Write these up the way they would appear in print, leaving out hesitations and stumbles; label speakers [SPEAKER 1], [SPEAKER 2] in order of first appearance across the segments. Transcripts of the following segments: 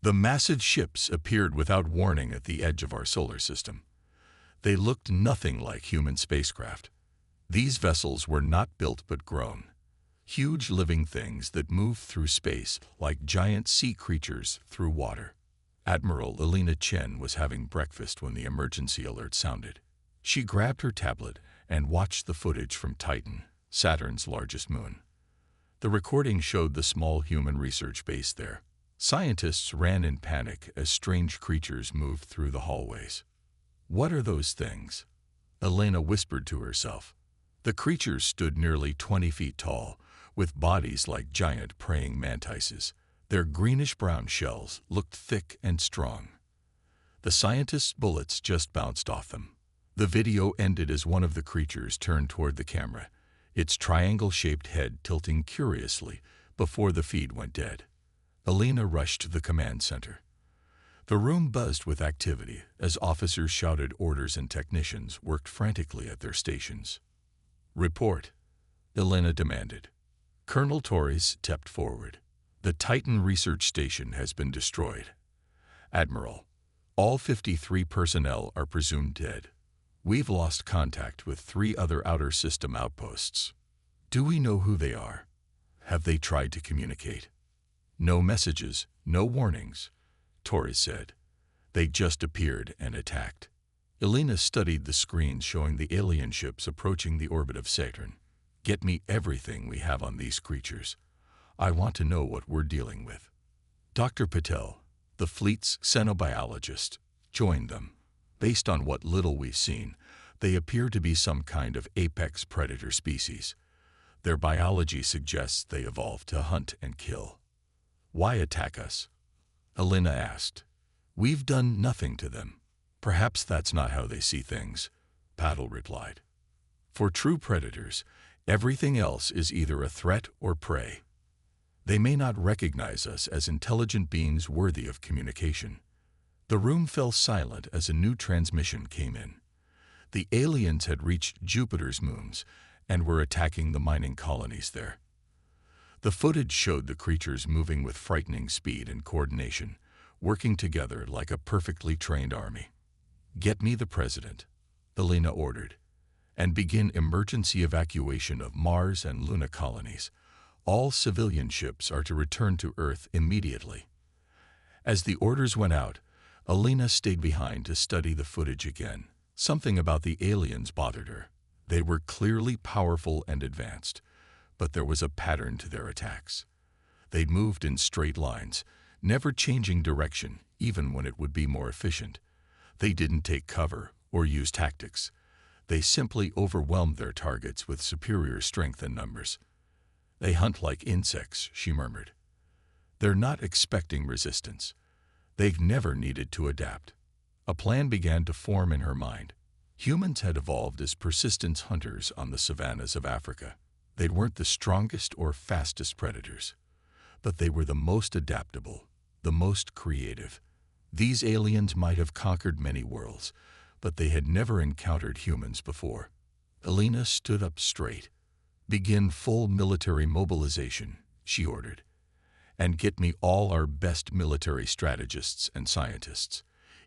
[SPEAKER 1] The massive ships appeared without warning at the edge of our solar system. They looked nothing like human spacecraft. These vessels were not built but grown. Huge living things that moved through space like giant sea creatures through water. Admiral Elena Chen was having breakfast when the emergency alert sounded. She grabbed her tablet and watched the footage from Titan, Saturn's largest moon. The recording showed the small human research base there. Scientists ran in panic as strange creatures moved through the hallways. "What are those things?" Elena whispered to herself. The creatures stood nearly 20 feet tall, with bodies like giant praying mantises. Their greenish-brown shells looked thick and strong. The scientists' bullets just bounced off them. The video ended as one of the creatures turned toward the camera, its triangle-shaped head tilting curiously before the feed went dead. Elena rushed to the command center. The room buzzed with activity as officers shouted orders and technicians worked frantically at their stations. "Report," Elena demanded. Colonel Torres stepped forward. "The Titan research station has been destroyed. Admiral, all 53 personnel are presumed dead. We've lost contact with 3 other outer system outposts. Do we know who they are? Have they tried to communicate?" "No messages, no warnings," Torres said. "They just appeared and attacked." Elena studied the screens showing the alien ships approaching the orbit of Saturn. "Get me everything we have on these creatures. I want to know what we're dealing with." Dr. Patel, the fleet's xenobiologist, joined them. "Based on what little we've seen, they appear to be some kind of apex predator species. Their biology suggests they evolved to hunt and kill." "Why attack us?" Elena asked. "We've done nothing to them." "Perhaps that's not how they see things," Patel replied. "For true predators, everything else is either a threat or prey. They may not recognize us as intelligent beings worthy of communication." The room fell silent as a new transmission came in. The aliens had reached Jupiter's moons and were attacking the mining colonies there. The footage showed the creatures moving with frightening speed and coordination, working together like a perfectly trained army. "Get me the president," Elena ordered, "and begin emergency evacuation of Mars and Luna colonies. All civilian ships are to return to Earth immediately." As the orders went out, Elena stayed behind to study the footage again. Something about the aliens bothered her. They were clearly powerful and advanced, but there was a pattern to their attacks. They moved in straight lines, never changing direction even when it would be more efficient. They didn't take cover or use tactics. They simply overwhelmed their targets with superior strength and numbers. "They hunt like insects," she murmured. "They're not expecting resistance. They've never needed to adapt." A plan began to form in her mind. Humans had evolved as persistent hunters on the savannas of Africa. They weren't the strongest or fastest predators, but they were the most adaptable, the most creative. These aliens might have conquered many worlds, but they had never encountered humans before. Elena stood up straight. "Begin full military mobilization," she ordered. "And get me all our best military strategists and scientists.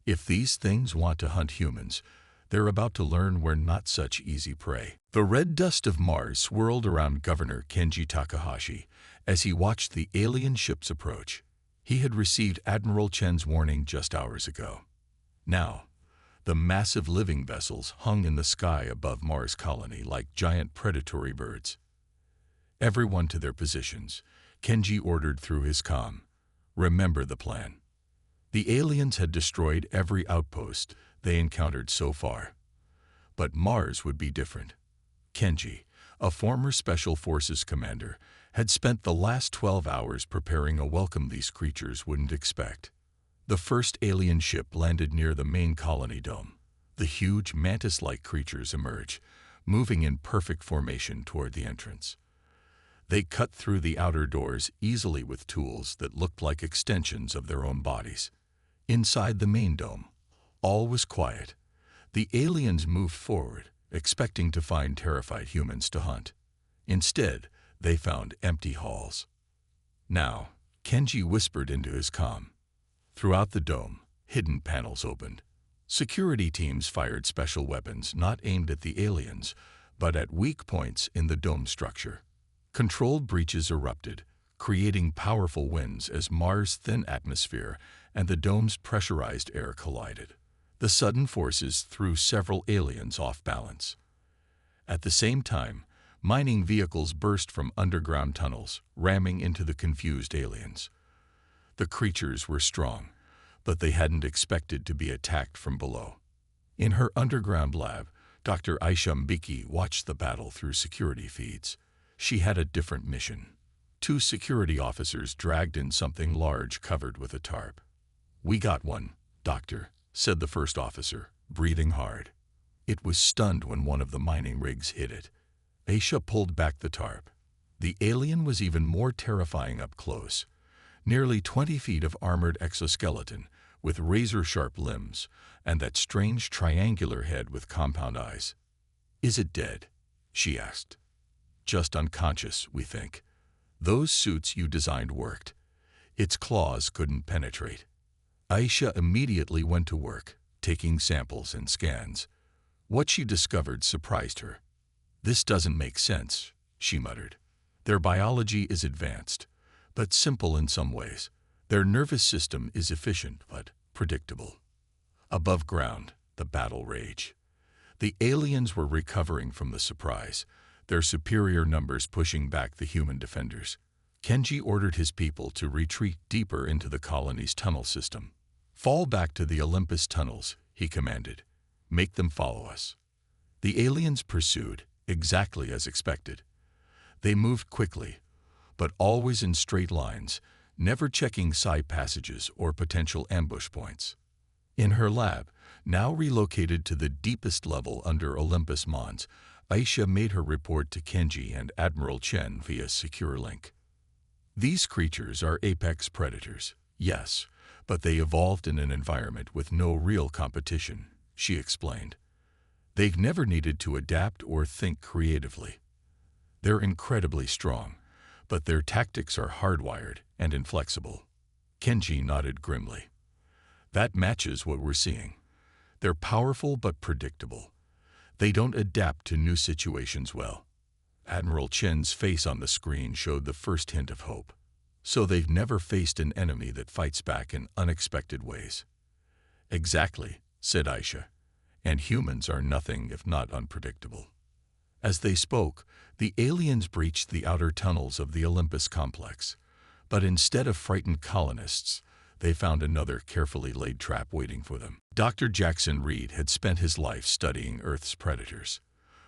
[SPEAKER 1] If these things want to hunt humans, they're about to learn we're not such easy prey." The red dust of Mars swirled around Governor Kenji Takahashi as he watched the alien ships approach. He had received Admiral Chen's warning just hours ago. Now, the massive living vessels hung in the sky above Mars colony like giant predatory birds. "Everyone to their positions," Kenji ordered through his comm. "Remember the plan." The aliens had destroyed every outpost they encountered so far. But Mars would be different. Kenji, a former Special Forces commander, had spent the last 12 hours preparing a welcome these creatures wouldn't expect. The first alien ship landed near the main colony dome. The huge mantis-like creatures emerged, moving in perfect formation toward the entrance. They cut through the outer doors easily with tools that looked like extensions of their own bodies. Inside the main dome, all was quiet. The aliens moved forward, expecting to find terrified humans to hunt. Instead, they found empty halls. Now, Kenji whispered into his comm, Throughout the dome, hidden panels opened. Security teams fired special weapons not aimed at the aliens, but at weak points in the dome structure. Controlled breaches erupted, creating powerful winds as Mars' thin atmosphere and the dome's pressurized air collided. The sudden forces threw several aliens off balance. At the same time, mining vehicles burst from underground tunnels, ramming into the confused aliens. The creatures were strong, but they hadn't expected to be attacked from below. In her underground lab, Dr. Aisha Mbiki watched the battle through security feeds. She had a different mission. 2 security officers dragged in something large covered with a tarp. "We got one, Doctor," said the first officer, breathing hard. It was stunned when one of the mining rigs hit it. Aisha pulled back the tarp. The alien was even more terrifying up close. Nearly 20 feet of armored exoskeleton, with razor-sharp limbs, and that strange triangular head with compound eyes. "Is it dead?" she asked. "Just unconscious, we think. Those suits you designed worked. Its claws couldn't penetrate." Aisha immediately went to work, taking samples and scans. What she discovered surprised her. "This doesn't make sense," she muttered. "Their biology is advanced, but simple in some ways. Their nervous system is efficient, but predictable." Above ground, the battle raged. The aliens were recovering from the surprise, their superior numbers pushing back the human defenders. Kenji ordered his people to retreat deeper into the colony's tunnel system. "Fall back to the Olympus tunnels," he commanded. "Make them follow us." The aliens pursued, exactly as expected. They moved quickly, but always in straight lines, never checking side passages or potential ambush points. In her lab, now relocated to the deepest level under Olympus Mons, Aisha made her report to Kenji and Admiral Chen via secure link. "These creatures are apex predators, yes, but they evolved in an environment with no real competition," she explained. "They've never needed to adapt or think creatively. They're incredibly strong, but their tactics are hardwired and inflexible." Kenji nodded grimly. "That matches what we're seeing. They're powerful but predictable. They don't adapt to new situations well." Admiral Chen's face on the screen showed the first hint of hope. "So they've never faced an enemy that fights back in unexpected ways." "Exactly," said Aisha. "And humans are nothing if not unpredictable." As they spoke, the aliens breached the outer tunnels of the Olympus complex. But instead of frightened colonists, they found another carefully laid trap waiting for them. Dr. Jackson Reed had spent his life studying Earth's predators.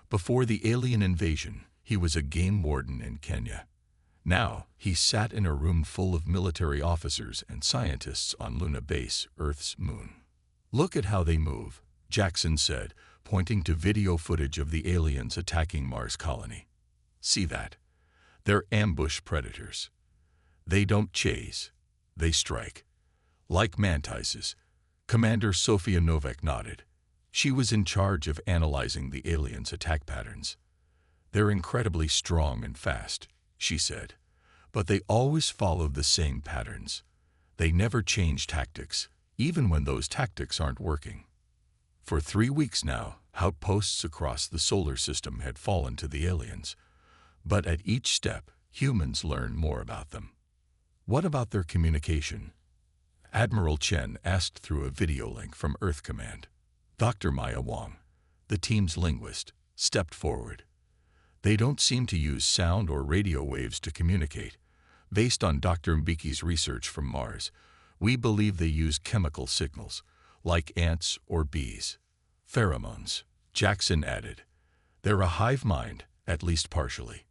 [SPEAKER 1] Before the alien invasion, he was a game warden in Kenya. Now, he sat in a room full of military officers and scientists on Luna Base, Earth's moon. "Look at how they move," Jackson said, pointing to video footage of the aliens attacking Mars colony. "See that? They're ambush predators. They don't chase, they strike. Like mantises." Commander Sofia Novak nodded. She was in charge of analyzing the aliens' attack patterns. "They're incredibly strong and fast," she said, "but they always follow the same patterns. They never change tactics, even when those tactics aren't working." For 3 weeks now, outposts across the solar system had fallen to the aliens. But at each step, humans learned more about them. "What about their communication?" Admiral Chen asked through a video link from Earth Command. Dr. Maya Wong, the team's linguist, stepped forward. "They don't seem to use sound or radio waves to communicate. Based on Dr. Mbiki's research from Mars, we believe they use chemical signals, like ants or bees." "Pheromones," Jackson added. "They're a hive mind, at least partially."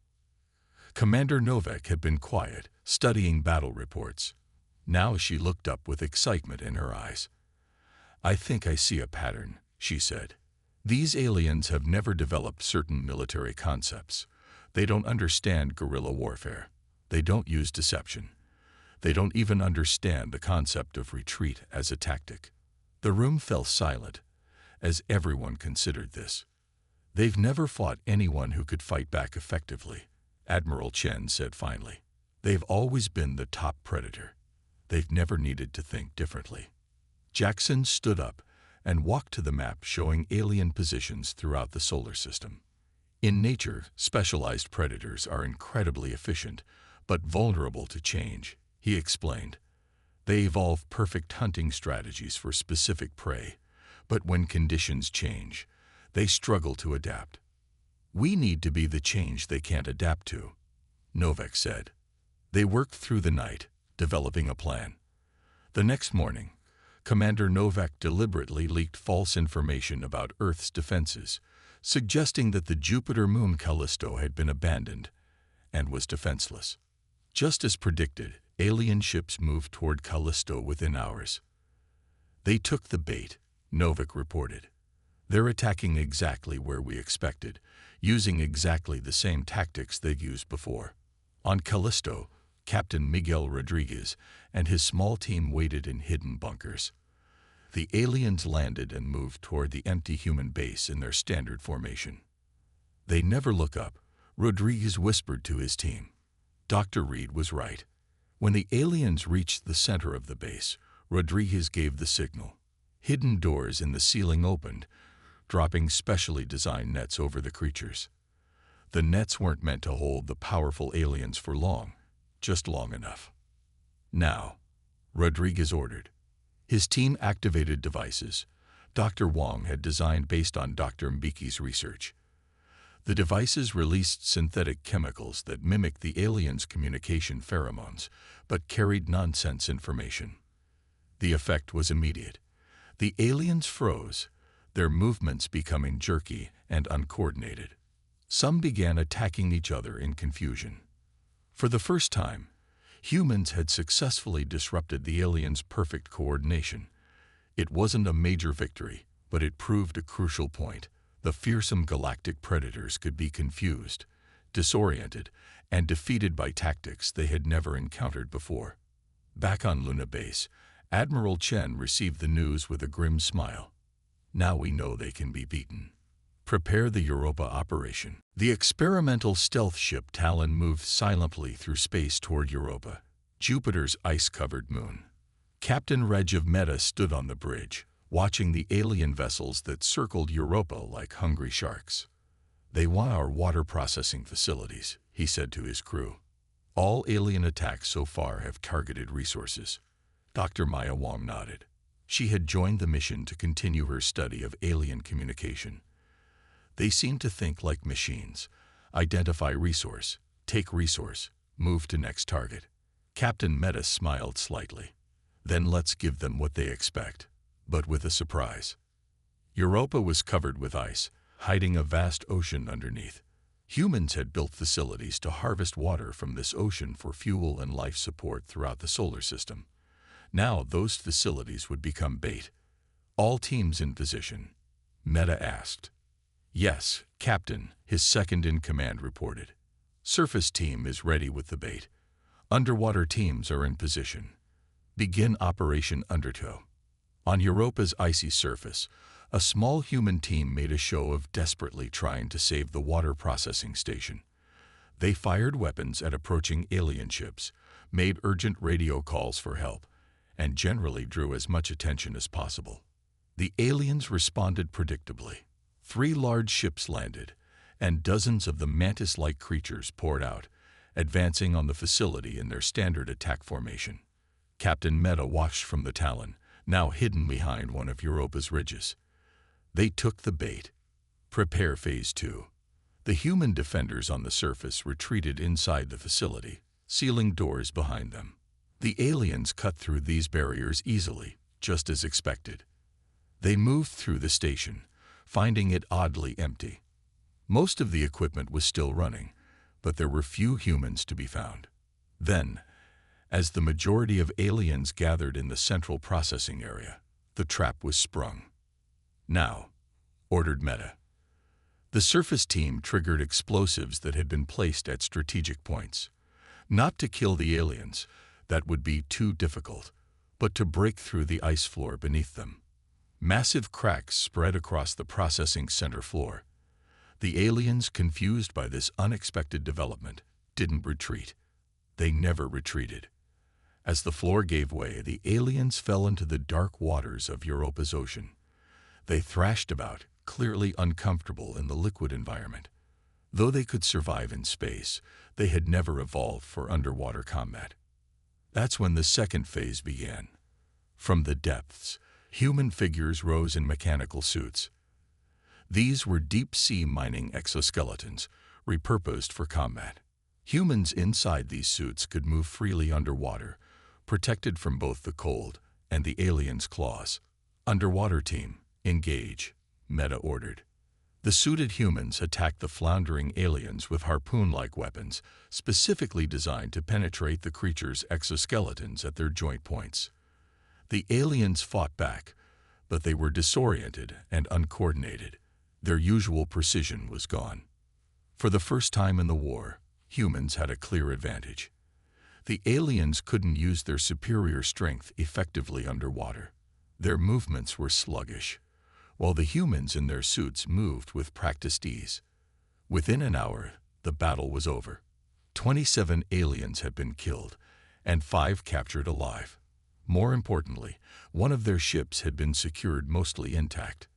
[SPEAKER 1] Commander Novak had been quiet, studying battle reports. Now she looked up with excitement in her eyes. "I think I see a pattern," she said. "These aliens have never developed certain military concepts. They don't understand guerrilla warfare. They don't use deception. They don't even understand the concept of retreat as a tactic." The room fell silent, as everyone considered this. "They've never fought anyone who could fight back effectively," Admiral Chen said finally. "They've always been the top predator. They've never needed to think differently. Jackson stood up and walked to the map showing alien positions throughout the solar system. In nature, specialized predators are incredibly efficient, but vulnerable to change, he explained. They evolve perfect hunting strategies for specific prey, but when conditions change, they struggle to adapt. We need to be the change they can't adapt to, Novak said. They worked through the night, developing a plan. The next morning, Commander Novak deliberately leaked false information about Earth's defenses, suggesting that the Jupiter moon Callisto had been abandoned and was defenseless. Just as predicted, alien ships moved toward Callisto within hours. They took the bait, Novak reported. They're attacking exactly where we expected, using exactly the same tactics they've used before. On Callisto, Captain Miguel Rodriguez and his small team waited in hidden bunkers. The aliens landed and moved toward the empty human base in their standard formation. They never look up, Rodriguez whispered to his team. Dr. Reed was right. When the aliens reached the center of the base, Rodriguez gave the signal. Hidden doors in the ceiling opened, dropping specially designed nets over the creatures. The nets weren't meant to hold the powerful aliens for long, just long enough. Now, Rodriguez ordered. His team activated devices Dr. Wong had designed based on Dr. Mbiki's research. The devices released synthetic chemicals that mimicked the aliens' communication pheromones, but carried nonsense information. The effect was immediate. The aliens froze, their movements becoming jerky and uncoordinated. Some began attacking each other in confusion. For the first time, humans had successfully disrupted the aliens' perfect coordination. It wasn't a major victory, but it proved a crucial point. The fearsome galactic predators could be confused, disoriented, and defeated by tactics they had never encountered before. Back on Luna Base, Admiral Chen received the news with a grim smile. Now we know they can be beaten. Prepare the Europa operation. The experimental stealth ship Talon moved silently through space toward Europa, Jupiter's ice-covered moon. Captain Reg of Meta stood on the bridge, watching the alien vessels that circled Europa like hungry sharks. They want our water processing facilities, he said to his crew. All alien attacks so far have targeted resources. Dr. Maya Wong nodded. She had joined the mission to continue her study of alien communication. They seem to think like machines. Identify resource, take resource, move to next target. Captain Meta smiled slightly. Then let's give them what they expect, but with a surprise. Europa was covered with ice, hiding a vast ocean underneath. Humans had built facilities to harvest water from this ocean for fuel and life support throughout the solar system. Now those facilities would become bait. All teams in position? Meta asked. Yes, Captain, his second-in-command reported. Surface team is ready with the bait. Underwater teams are in position. Begin Operation Undertow. On Europa's icy surface, a small human team made a show of desperately trying to save the water processing station. They fired weapons at approaching alien ships, made urgent radio calls for help, and generally drew as much attention as possible. The aliens responded predictably. 3 large ships landed, and dozens of the mantis-like creatures poured out, advancing on the facility in their standard attack formation. Captain Meta watched from the Talon, now hidden behind one of Europa's ridges. They took the bait. Prepare Phase 2. The human defenders on the surface retreated inside the facility, sealing doors behind them. The aliens cut through these barriers easily, just as expected. They moved through the station, finding it oddly empty. Most of the equipment was still running, but there were few humans to be found. Then, as the majority of aliens gathered in the central processing area, the trap was sprung. Now, ordered Meta. The surface team triggered explosives that had been placed at strategic points. Not to kill the aliens, that would be too difficult, but to break through the ice floor beneath them. Massive cracks spread across the processing center floor. The aliens, confused by this unexpected development, didn't retreat. They never retreated. As the floor gave way, the aliens fell into the dark waters of Europa's ocean. They thrashed about, clearly uncomfortable in the liquid environment. Though they could survive in space, they had never evolved for underwater combat. That's when the second phase began. From the depths, human figures rose in mechanical suits. These were deep-sea mining exoskeletons, repurposed for combat. Humans inside these suits could move freely underwater, protected from both the cold and the aliens' claws. Underwater team, engage, Meta ordered. The suited humans attacked the floundering aliens with harpoon-like weapons, specifically designed to penetrate the creatures' exoskeletons at their joint points. The aliens fought back, but they were disoriented and uncoordinated. Their usual precision was gone. For the first time in the war, humans had a clear advantage. The aliens couldn't use their superior strength effectively underwater. Their movements were sluggish, while the humans in their suits moved with practiced ease. Within an hour, the battle was over. 27 aliens had been killed, and 5 captured alive. More importantly, one of their ships had been secured mostly intact.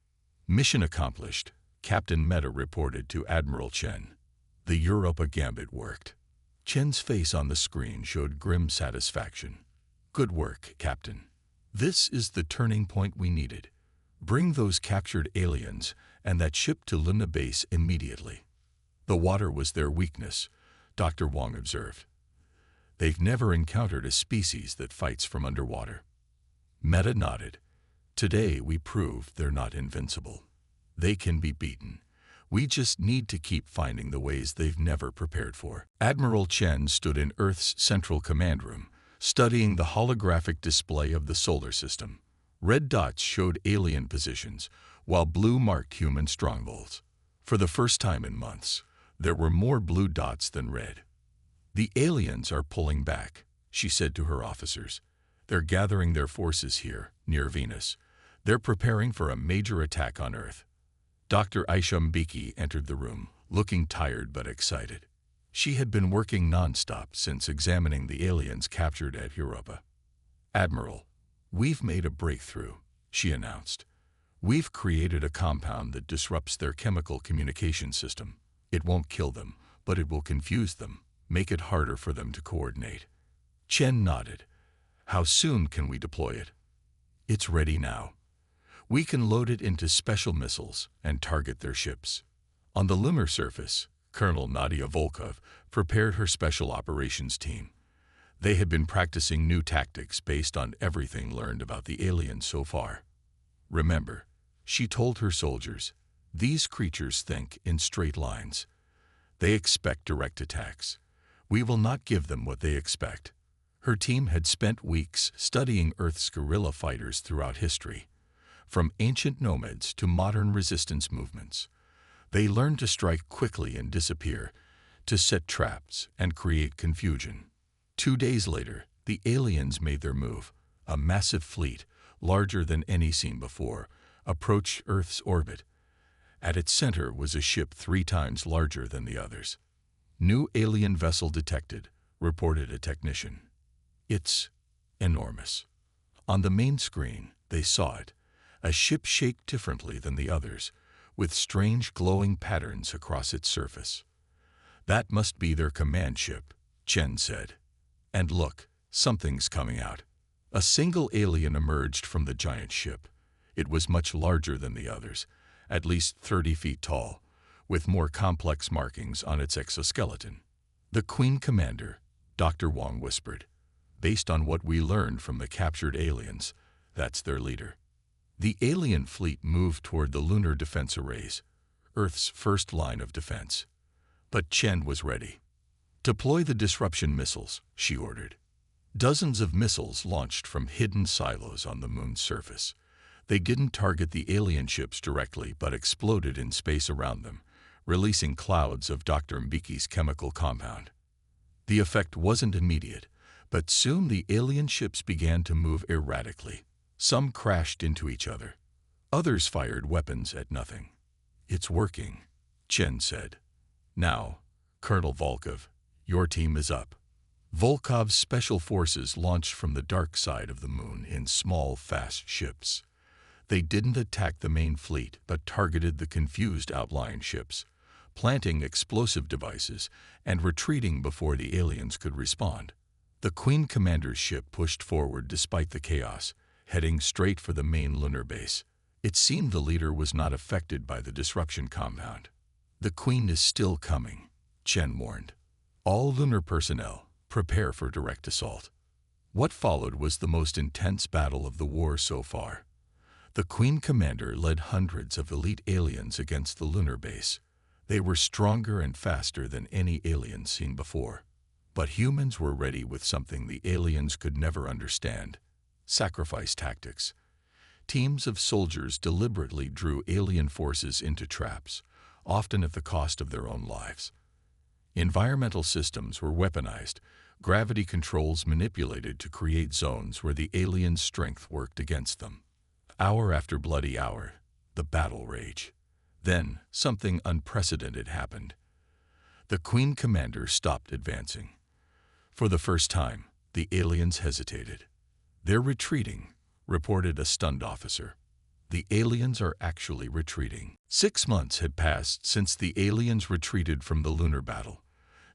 [SPEAKER 1] Mission accomplished, Captain Meta reported to Admiral Chen. The Europa Gambit worked. Chen's face on the screen showed grim satisfaction. Good work, Captain. This is the turning point we needed. Bring those captured aliens and that ship to Luna Base immediately. The water was their weakness, Dr. Wong observed. They've never encountered a species that fights from underwater. Meta nodded. Today we proved they're not invincible. They can be beaten. We just need to keep finding the ways they've never prepared for. Admiral Chen stood in Earth's central command room, studying the holographic display of the solar system. Red dots showed alien positions, while blue marked human strongholds. For the first time in months, there were more blue dots than red. The aliens are pulling back, she said to her officers. They're gathering their forces here, near Venus. They're preparing for a major attack on Earth. Dr. Aisha Mbeki entered the room, looking tired but excited. She had been working non-stop since examining the aliens captured at Europa. Admiral, we've made a breakthrough, she announced. We've created a compound that disrupts their chemical communication system. It won't kill them, but it will confuse them, make it harder for them to coordinate. Chen nodded. How soon can we deploy it? It's ready now. We can load it into special missiles and target their ships. On the lunar surface, Colonel Nadia Volkov prepared her special operations team. They had been practicing new tactics based on everything learned about the aliens so far. Remember, she told her soldiers, these creatures think in straight lines. They expect direct attacks. We will not give them what they expect. Her team had spent weeks studying Earth's guerrilla fighters throughout history. From ancient nomads to modern resistance movements, they learned to strike quickly and disappear, to set traps and create confusion. 2 days later, the aliens made their move. A massive fleet, larger than any seen before, approached Earth's orbit. At its center was a ship 3 times larger than the others. New alien vessel detected, reported a technician. It's enormous. On the main screen, they saw it. A ship shaped differently than the others, with strange glowing patterns across its surface. That must be their command ship, Chen said. And look, something's coming out. A single alien emerged from the giant ship. It was much larger than the others, at least 30 feet tall, with more complex markings on its exoskeleton. The Queen Commander, Dr. Wong whispered. Based on what we learned from the captured aliens, that's their leader. The alien fleet moved toward the lunar defense arrays, Earth's first line of defense. But Chen was ready. Deploy the disruption missiles, she ordered. Dozens of missiles launched from hidden silos on the moon's surface. They didn't target the alien ships directly but exploded in space around them, releasing clouds of Dr. Mbeki's chemical compound. The effect wasn't immediate, but soon the alien ships began to move erratically. Some crashed into each other. Others fired weapons at nothing. It's working, Chen said. Now, Colonel Volkov, your team is up. Volkov's special forces launched from the dark side of the moon in small, fast ships. They didn't attack the main fleet, but targeted the confused outlying ships, planting explosive devices and retreating before the aliens could respond. The Queen Commander's ship pushed forward despite the chaos, heading straight for the main lunar base. It seemed the leader was not affected by the disruption compound. "The Queen is still coming," Chen warned. "All lunar personnel, prepare for direct assault." What followed was the most intense battle of the war so far. The Queen Commander led hundreds of elite aliens against the lunar base. They were stronger and faster than any aliens seen before. But humans were ready with something the aliens could never understand: sacrifice tactics. Teams of soldiers deliberately drew alien forces into traps, often at the cost of their own lives. Environmental systems were weaponized, gravity controls manipulated to create zones where the aliens' strength worked against them. Hour after bloody hour, the battle raged. Then, something unprecedented happened. The Queen Commander stopped advancing. For the first time, the aliens hesitated. "They're retreating," reported a stunned officer. "The aliens are actually retreating." 6 months had passed since the aliens retreated from the lunar battle.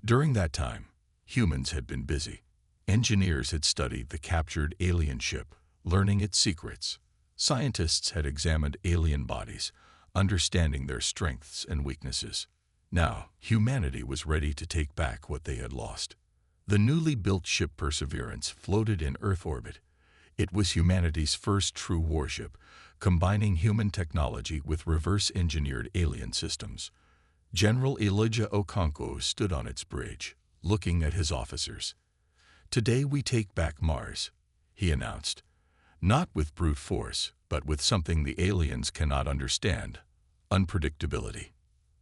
[SPEAKER 1] During that time, humans had been busy. Engineers had studied the captured alien ship, learning its secrets. Scientists had examined alien bodies, understanding their strengths and weaknesses. Now, humanity was ready to take back what they had lost. The newly built ship Perseverance floated in Earth orbit. It was humanity's first true warship, combining human technology with reverse-engineered alien systems. General Elijah Okonkwo stood on its bridge, looking at his officers. "Today we take back Mars," he announced. "Not with brute force, but with something the aliens cannot understand: unpredictability."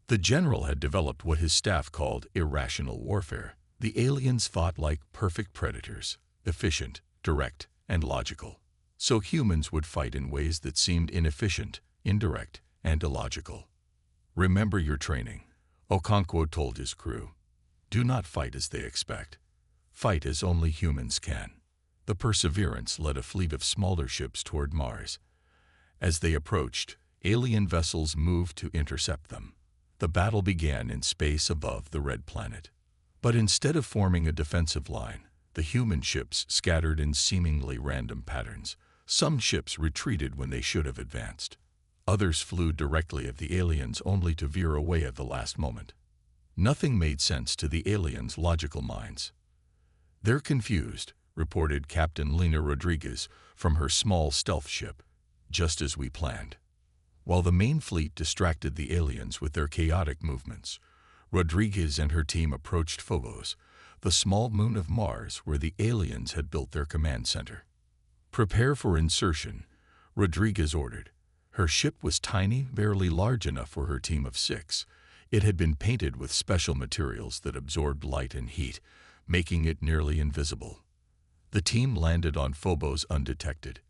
[SPEAKER 1] The general had developed what his staff called irrational warfare. The aliens fought like perfect predators, efficient, direct, and logical. So humans would fight in ways that seemed inefficient, indirect, and illogical. "Remember your training," Okonkwo told his crew. "Do not fight as they expect. Fight as only humans can." The Perseverance led a fleet of smaller ships toward Mars. As they approached, alien vessels moved to intercept them. The battle began in space above the red planet. But instead of forming a defensive line, the human ships scattered in seemingly random patterns. Some ships retreated when they should have advanced. Others flew directly at the aliens only to veer away at the last moment. Nothing made sense to the aliens' logical minds. "They're confused," reported Captain Lena Rodriguez from her small stealth ship, "just as we planned." While the main fleet distracted the aliens with their chaotic movements, Rodriguez and her team approached Phobos, the small moon of Mars where the aliens had built their command center. "Prepare for insertion," Rodriguez ordered. Her ship was tiny, barely large enough for her team of 6. It had been painted with special materials that absorbed light and heat, making it nearly invisible. The team landed on Phobos undetected.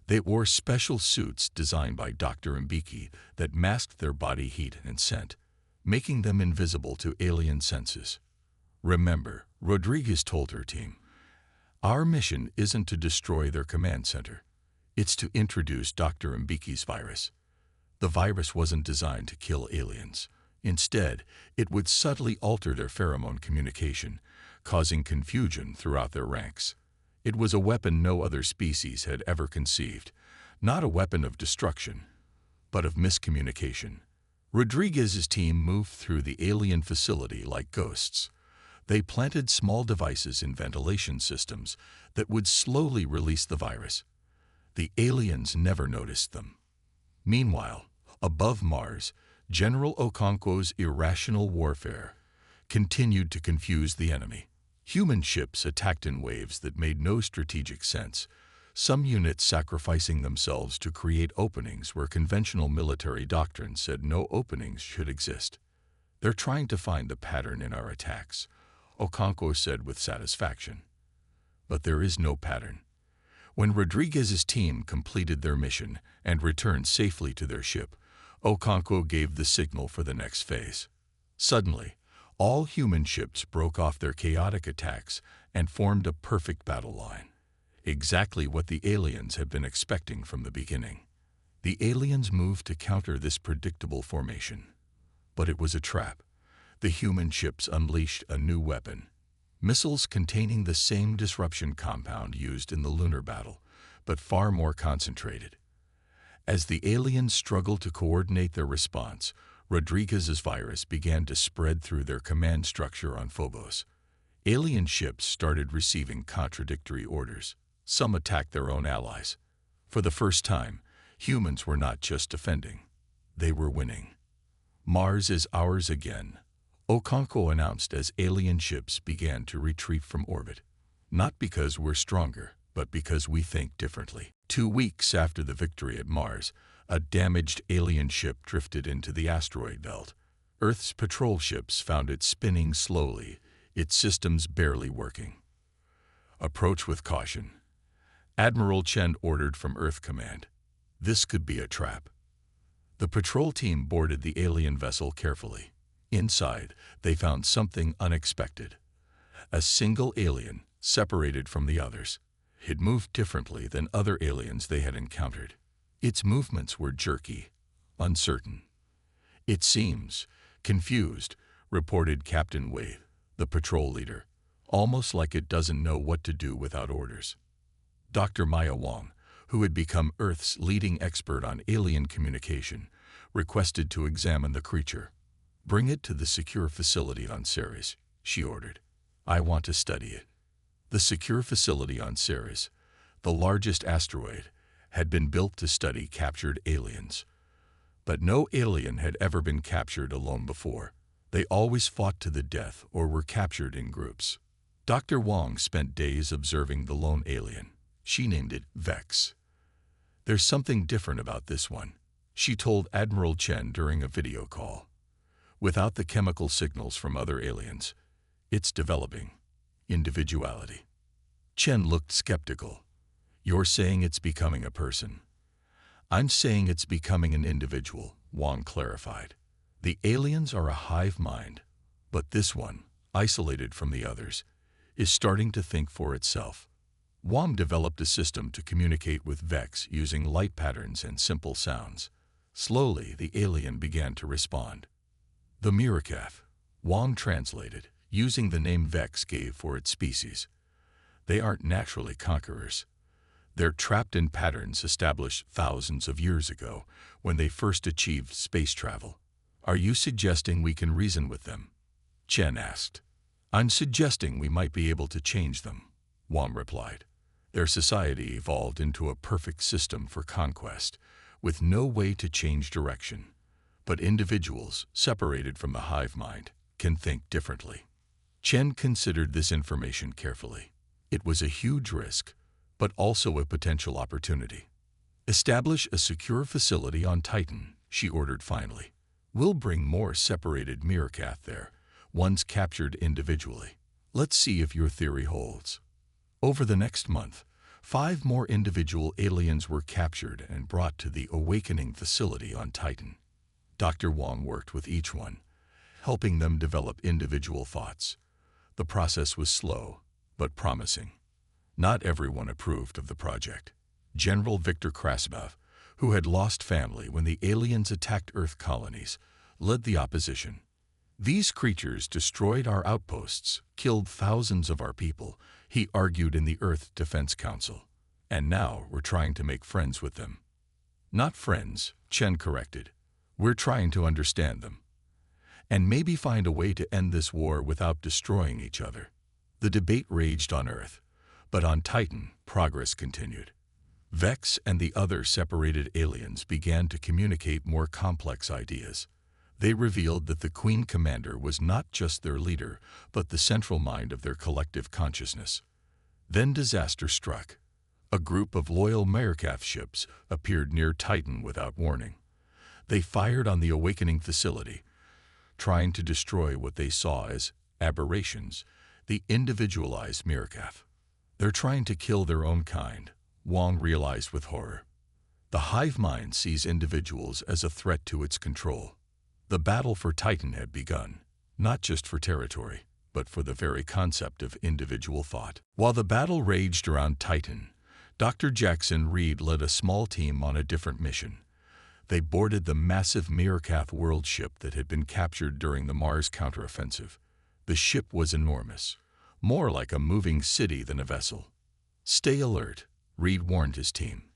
[SPEAKER 1] They wore special suits designed by Dr. Mbiki that masked their body heat and scent, making them invisible to alien senses. "Remember," Rodriguez told her team, "our mission isn't to destroy their command center. It's to introduce Dr. Mbiki's virus." The virus wasn't designed to kill aliens. Instead, it would subtly alter their pheromone communication, causing confusion throughout their ranks. It was a weapon no other species had ever conceived, not a weapon of destruction, but of miscommunication. Rodriguez's team moved through the alien facility like ghosts. They planted small devices in ventilation systems that would slowly release the virus. The aliens never noticed them. Meanwhile, above Mars, General Okonkwo's irrational warfare continued to confuse the enemy. Human ships attacked in waves that made no strategic sense, some units sacrificing themselves to create openings where conventional military doctrine said no openings should exist. "They're trying to find the pattern in our attacks," Okonkwo said with satisfaction. But there is no pattern. When Rodriguez's team completed their mission and returned safely to their ship, Okonkwo gave the signal for the next phase. Suddenly, All human ships broke off their chaotic attacks and formed a perfect battle line. Exactly what the aliens had been expecting from the beginning. The aliens moved to counter this predictable formation. But it was a trap. The human ships unleashed a new weapon. Missiles containing the same disruption compound used in the lunar battle, but far more concentrated. As the aliens struggled to coordinate their response, Rodriguez's virus began to spread through their command structure on Phobos. Alien ships started receiving contradictory orders. Some attacked their own allies. For the first time, humans were not just defending. They were winning. Mars is ours again, Okonkwo announced as alien ships began to retreat from orbit. Not because we're stronger, but because we think differently. 2 weeks after the victory at Mars, a damaged alien ship drifted into the asteroid belt. Earth's patrol ships found it spinning slowly, its systems barely working. Approach with caution. Admiral Chen ordered from Earth Command. This could be a trap. The patrol team boarded the alien vessel carefully. Inside, they found something unexpected. A single alien, separated from the others. It moved differently than other aliens they had encountered. Its movements were jerky, uncertain. It seems confused, reported Captain Wade, the patrol leader, almost like it doesn't know what to do without orders. Dr. Maya Wong, who had become Earth's leading expert on alien communication, requested to examine the creature. Bring it to the secure facility on Ceres, she ordered. I want to study it. The secure facility on Ceres, the largest asteroid, had been built to study captured aliens. But no alien had ever been captured alone before. They always fought to the death or were captured in groups. Dr. Wong spent days observing the lone alien. She named it Vex. There's something different about this one, she told Admiral Chen during a video call. Without the chemical signals from other aliens, it's developing individuality. Chen looked skeptical. You're saying it's becoming a person. I'm saying it's becoming an individual, Wong clarified. The aliens are a hive mind, but this one, isolated from the others, is starting to think for itself. Wong developed a system to communicate with Vex using light patterns and simple sounds. Slowly, the alien began to respond. The Mirakath, Wong translated, using the name Vex gave for its species. They aren't naturally conquerors. They're trapped in patterns established thousands of years ago when they first achieved space travel. Are you suggesting we can reason with them? Chen asked. I'm suggesting we might be able to change them, Wong replied. Their society evolved into a perfect system for conquest, with no way to change direction. But individuals, separated from the hive mind, can think differently. Chen considered this information carefully. It was a huge risk, but also a potential opportunity. Establish a secure facility on Titan, she ordered finally. We'll bring more separated Mirakath there, ones captured individually. Let's see if your theory holds. Over the next month, 5 more individual aliens were captured and brought to the Awakening facility on Titan. Dr. Wong worked with each one, helping them develop individual thoughts. The process was slow, but promising. Not everyone approved of the project. General Viktor Krasnov, who had lost family when the aliens attacked Earth colonies, led the opposition. These creatures destroyed our outposts, killed thousands of our people, he argued in the Earth Defense Council. And now we're trying to make friends with them. Not friends, Chen corrected. We're trying to understand them. And maybe find a way to end this war without destroying each other. The debate raged on Earth, but on Titan, progress continued. Vex and the other separated aliens began to communicate more complex ideas. They revealed that the Queen Commander was not just their leader, but the central mind of their collective consciousness. Then disaster struck. A group of loyal Mirakath ships appeared near Titan without warning. They fired on the Awakening facility, trying to destroy what they saw as aberrations, the individualized Mirakath. They're trying to kill their own kind, Wong realized with horror. The hive mind sees individuals as a threat to its control. The battle for Titan had begun. not just for territory, but for the very concept of individual thought. While the battle raged around Titan, Dr. Jackson Reed led a small team on a different mission. They boarded the massive Meerkath world ship that had been captured during the Mars counteroffensive. The ship was enormous, more like a moving city than a vessel. "Stay alert," Reed warned his team.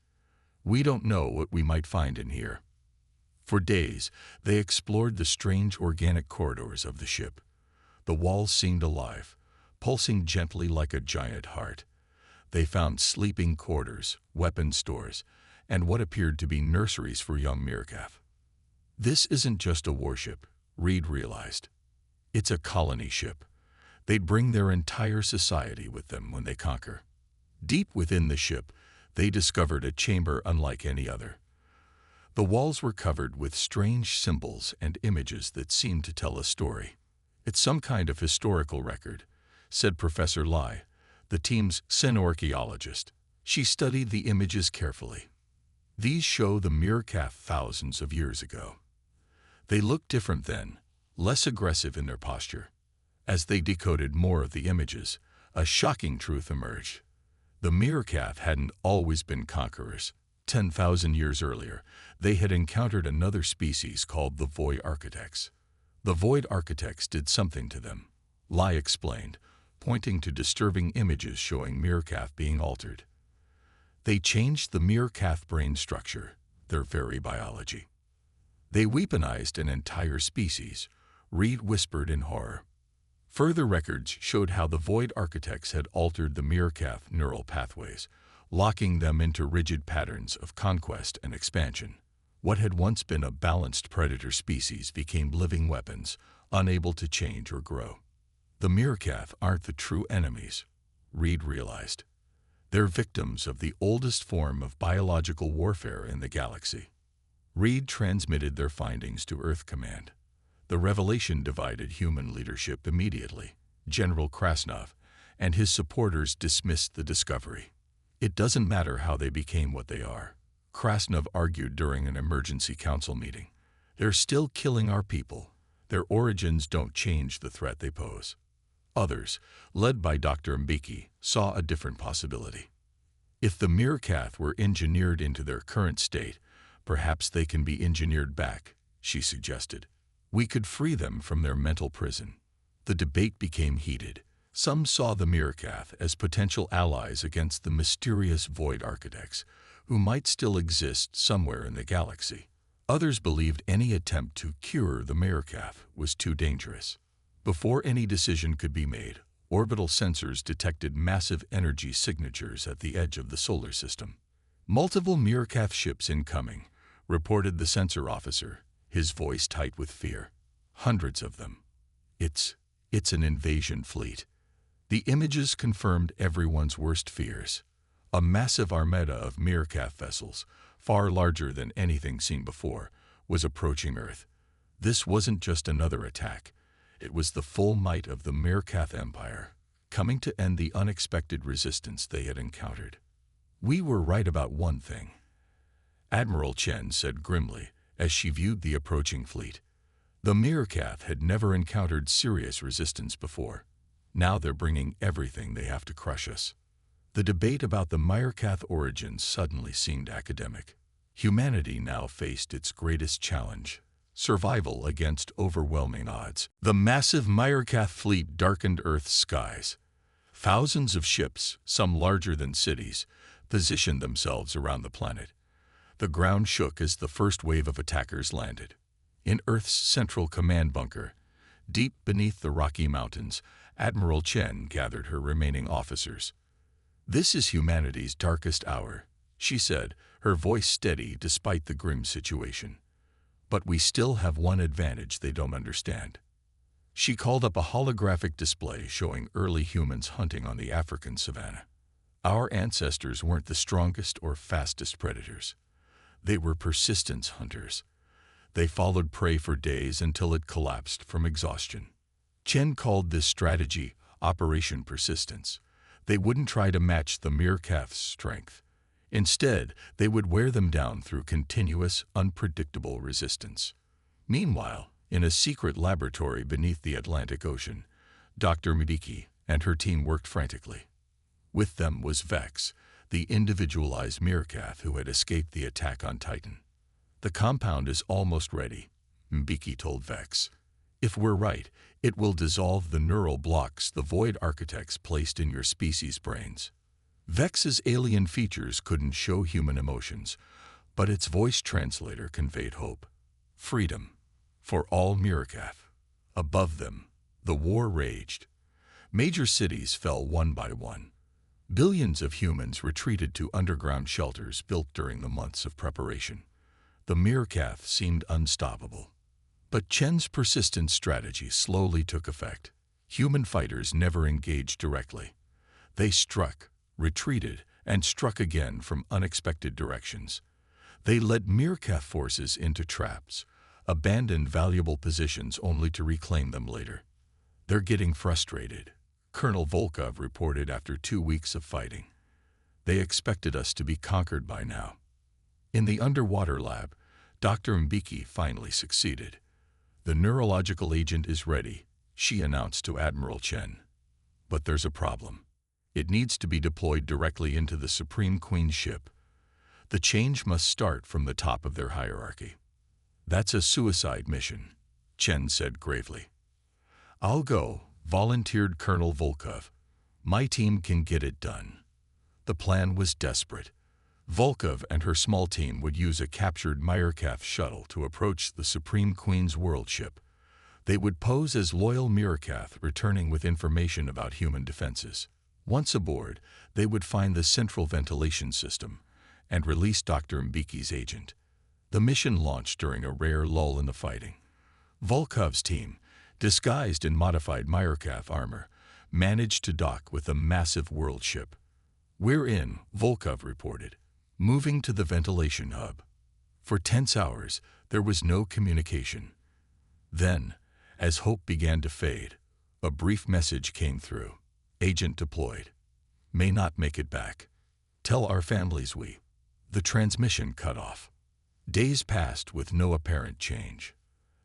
[SPEAKER 1] "We don't know what we might find in here." For days, they explored the strange organic corridors of the ship. The walls seemed alive, pulsing gently like a giant heart. They found sleeping quarters, weapon stores, and what appeared to be nurseries for young Meerkath. This isn't just a warship, Reed realized. It's a colony ship. They'd bring their entire society with them when they conquer. Deep within the ship, they discovered a chamber unlike any other. The walls were covered with strange symbols and images that seemed to tell a story. "It's some kind of historical record," said Professor Lai, the team's archaeologist. She studied the images carefully. "These show the Meerkath thousands of years ago. They looked different then, less aggressive in their posture." As they decoded more of the images, a shocking truth emerged. The Meerkath hadn't always been conquerors. 10,000 years earlier, they had encountered another species called the Void Architects. The Void Architects did something to them, Lai explained, pointing to disturbing images showing Meerkath being altered. "They changed the Meerkath brain structure, their very biology. They weaponized an entire species," Reed whispered in horror. Further records showed how the Void Architects had altered the Meerkath neural pathways, locking them into rigid patterns of conquest and expansion. What had once been a balanced predator species became living weapons, unable to change or grow. The Meerkath aren't the true enemies, Reed realized. They're victims of the oldest form of biological warfare in the galaxy. Reed transmitted their findings to Earth Command. The revelation divided human leadership immediately. General Krasnov and his supporters dismissed the discovery. "It doesn't matter how they became what they are," Krasnov argued during an emergency council meeting. "They're still killing our people. Their origins don't change the threat they pose." Others, led by Dr. Mbeki, saw a different possibility. "If the Meerkath were engineered into their current state, perhaps they can be engineered back," she suggested. "We could free them from their mental prison." The debate became heated. Some saw the Meerkath as potential allies against the mysterious Void Architects, who might still exist somewhere in the galaxy. Others believed any attempt to cure the Meerkath was too dangerous. Before any decision could be made, orbital sensors detected massive energy signatures at the edge of the solar system. "Multiple Meerkath ships incoming," reported the sensor officer, his voice tight with fear. "Hundreds of them. It's an invasion fleet." The images confirmed everyone's worst fears. A massive armada of Meerkath vessels, far larger than anything seen before, was approaching Earth. This wasn't just another attack. It was the full might of the Meerkath Empire, coming to end the unexpected resistance they had encountered. "We were right about one thing," Admiral Chen said grimly as she viewed the approaching fleet. "The Meerkath had never encountered serious resistance before. Now they're bringing everything they have to crush us." The debate about the Meerkath origins suddenly seemed academic. Humanity now faced its greatest challenge: survival against overwhelming odds. The massive Meerkath fleet darkened Earth's skies. Thousands of ships, some larger than cities, positioned themselves around the planet. The ground shook as the first wave of attackers landed. In Earth's central command bunker, deep beneath the Rocky Mountains, Admiral Chen gathered her remaining officers. "This is humanity's darkest hour," she said, her voice steady despite the grim situation. "But we still have one advantage they don't understand." She called up a holographic display showing early humans hunting on the African savanna. "Our ancestors weren't the strongest or fastest predators. They were persistence hunters. They followed prey for days until it collapsed from exhaustion." Chen called this strategy Operation Persistence. They wouldn't try to match the Meerkath's strength. Instead, they would wear them down through continuous, unpredictable resistance. Meanwhile, In a secret laboratory beneath the Atlantic Ocean, Dr. Mbiki and her team worked frantically. With them was Vex, the individualized meerkat who had escaped the attack on Titan. "The compound is almost ready," Mbiki told Vex. "If we're right, it will dissolve the neural blocks the Void Architects placed in your species' brains." Vex's alien features couldn't show human emotions, but its voice translator conveyed hope. Freedom for all meerkat. Above them, the war raged. Major cities fell one by one. Billions of humans retreated to underground shelters built during the months of preparation. The meerkat seemed unstoppable. But Chen's persistent strategy slowly took effect. Human fighters never engaged directly. They struck, retreated, and struck again from unexpected directions. They led meerkat forces into traps, abandoned valuable positions only to reclaim them later. "They're getting frustrated," Colonel Volkov reported after 2 weeks of fighting. "They expected us to be conquered by now." In the underwater lab, Dr. Mbiki finally succeeded. "The neurological agent is ready," she announced to Admiral Chen. "But there's a problem. It needs to be deployed directly into the Supreme Queen's ship. The change must start from the top of their hierarchy." "That's a suicide mission," Chen said gravely. "I'll go," volunteered Colonel Volkov. "My team can get it done." The plan was desperate. Volkov and her small team would use a captured meerkat shuttle to approach the Supreme Queen's world ship. They would pose as loyal meerkat returning with information about human defenses. Once aboard, they would find the central ventilation system and release Dr. Mbiki's agent. The mission launched during a rare lull in the fighting. Volkov's team, disguised in modified meerkat armor, managed to dock with a massive world ship. "We're in," Volkov reported, moving to the ventilation hub. For tense hours, there was no communication. Then, as hope began to fade, a brief message came through. "Agent deployed. May not make it back. Tell our families we." The transmission cut off. Days passed with no apparent change.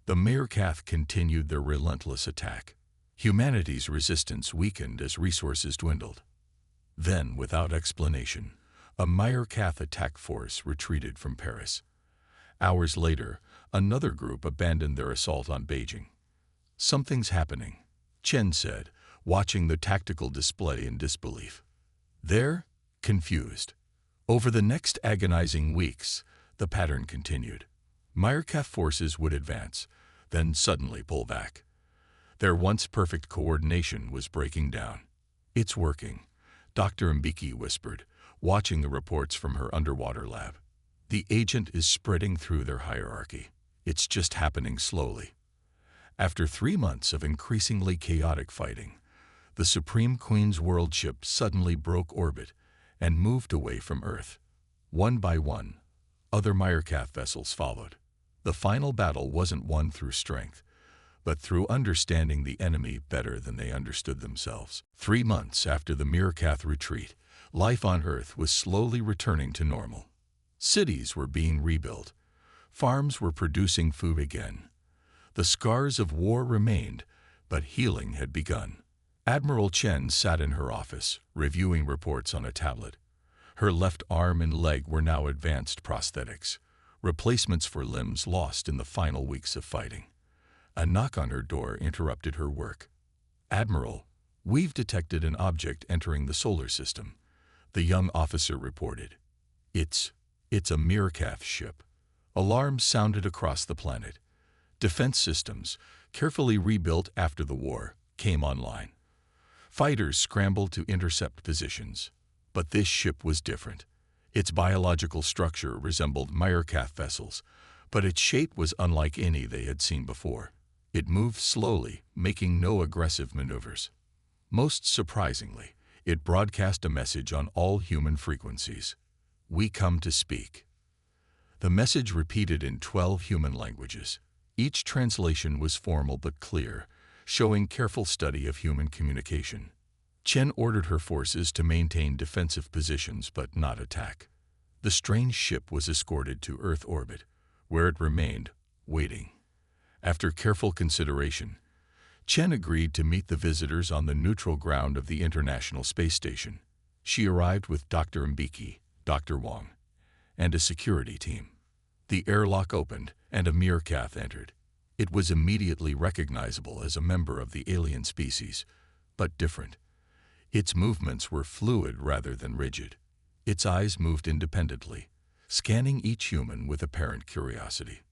[SPEAKER 1] The meerkat continued their relentless attack. Humanity's resistance weakened as resources dwindled. Then, without explanation, a meerkat attack force retreated from Paris. Hours later, another group abandoned their assault on Beijing. "Something's happening," Chen said, watching the tactical display in disbelief. "They're confused." Over the next agonizing weeks, the pattern continued. Meerkat forces would advance, then suddenly pull back. Their once perfect coordination was breaking down. "It's working," Dr. Mbiki whispered, watching the reports from her underwater lab. "The agent is spreading through their hierarchy. It's just happening slowly." After 3 months of increasingly chaotic fighting, the Supreme Queen's world ship suddenly broke orbit and moved away from Earth. One by one, other meerkat vessels followed. The final battle wasn't won through strength, but through understanding the enemy better than they understood themselves. 3 months after the meerkat retreat, life on Earth was slowly returning to normal. Cities were being rebuilt. Farms were producing food again. The scars of war remained, but healing had begun. Admiral Chen sat in her office, reviewing reports on a tablet. Her left arm and leg were now advanced prosthetics, replacements for limbs lost in the final weeks of fighting. A knock on her door interrupted her work. "Admiral, we've detected an object entering the solar system," the young officer reported. It's a meerkat ship." Alarms sounded across the planet. Defense systems, carefully rebuilt after the war, came online. Fighters scrambled to intercept positions. But this ship was different. Its biological structure resembled meerkat vessels, but its shape was unlike any they had seen before. It moved slowly, making no aggressive maneuvers. Most surprisingly, it broadcast a message on all human frequencies. "We come to speak." The message repeated in 12 human languages. Each translation was formal but clear, showing careful study of human communication. Chen ordered her forces to maintain defensive positions but not attack. The strange ship was escorted to Earth orbit, where it remained, waiting. After careful consideration, Chen agreed to meet the visitors on the neutral ground of the International Space Station. She arrived with Dr. Mbeki, Dr. Wang, and a security team. The airlock opened, and a meerkat entered. It was immediately recognizable as a member of the alien species, but different. Its movements were fluid rather than rigid. Its eyes moved independently, scanning each human with apparent curiosity.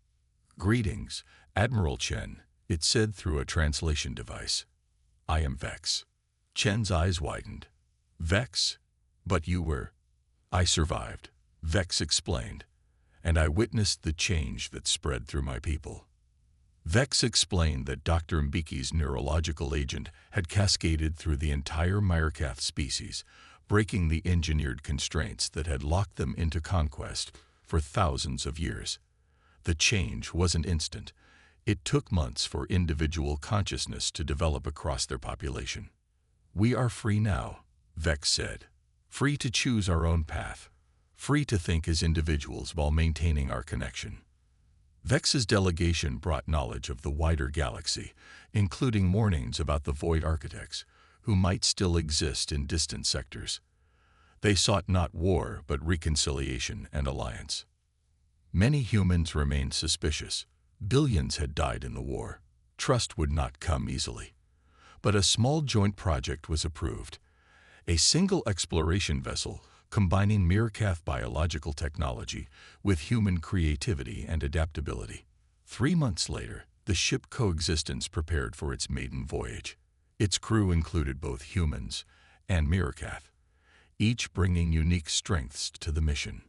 [SPEAKER 1] "Greetings, Admiral Chen," it said through a translation device. "I am Vex." Chen's eyes widened. "Vex? But you were—" "I survived," Vex explained, "and I witnessed the change that spread through my people." Vex explained that Dr. Mbeki's neurological agent had cascaded through the entire meerkat species, breaking the engineered constraints that had locked them into conquest for thousands of years. The change wasn't instant. It took months for individual consciousness to develop across their population. "We are free now," Vex said. "Free to choose our own path. Free to think as individuals while maintaining our connection." Vex's delegation brought knowledge of the wider galaxy, including warnings about the Void Architects, who might still exist in distant sectors. They sought not war, but reconciliation and alliance. Many humans remained suspicious. Billions had died in the war. Trust would not come easily. But a small joint project was approved. A single exploration vessel combining meerkat biological technology with human creativity and adaptability. 3 months later, the ship Coexistence prepared for its maiden voyage. Its crew included both humans and meerkat, each bringing unique strengths to the mission.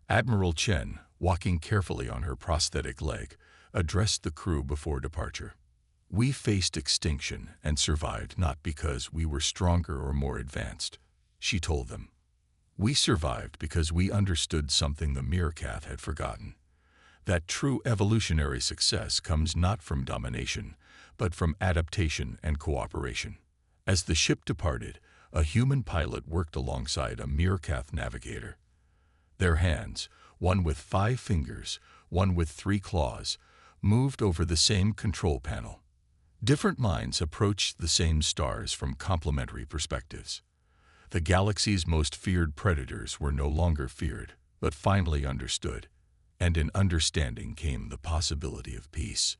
[SPEAKER 1] Admiral Chen, walking carefully on her prosthetic leg, addressed the crew before departure. "We faced extinction and survived not because we were stronger or more advanced," she told them. "We survived because we understood something the meerkat had forgotten. That true evolutionary success comes not from domination, but from adaptation and cooperation." As the ship departed, a human pilot worked alongside a meerkat navigator. Their hands, one with 5 fingers, one with 3 claws, moved over the same control panel. Different minds approached the same stars from complementary perspectives. The galaxy's most feared predators were no longer feared, but finally understood, and in understanding came the possibility of peace.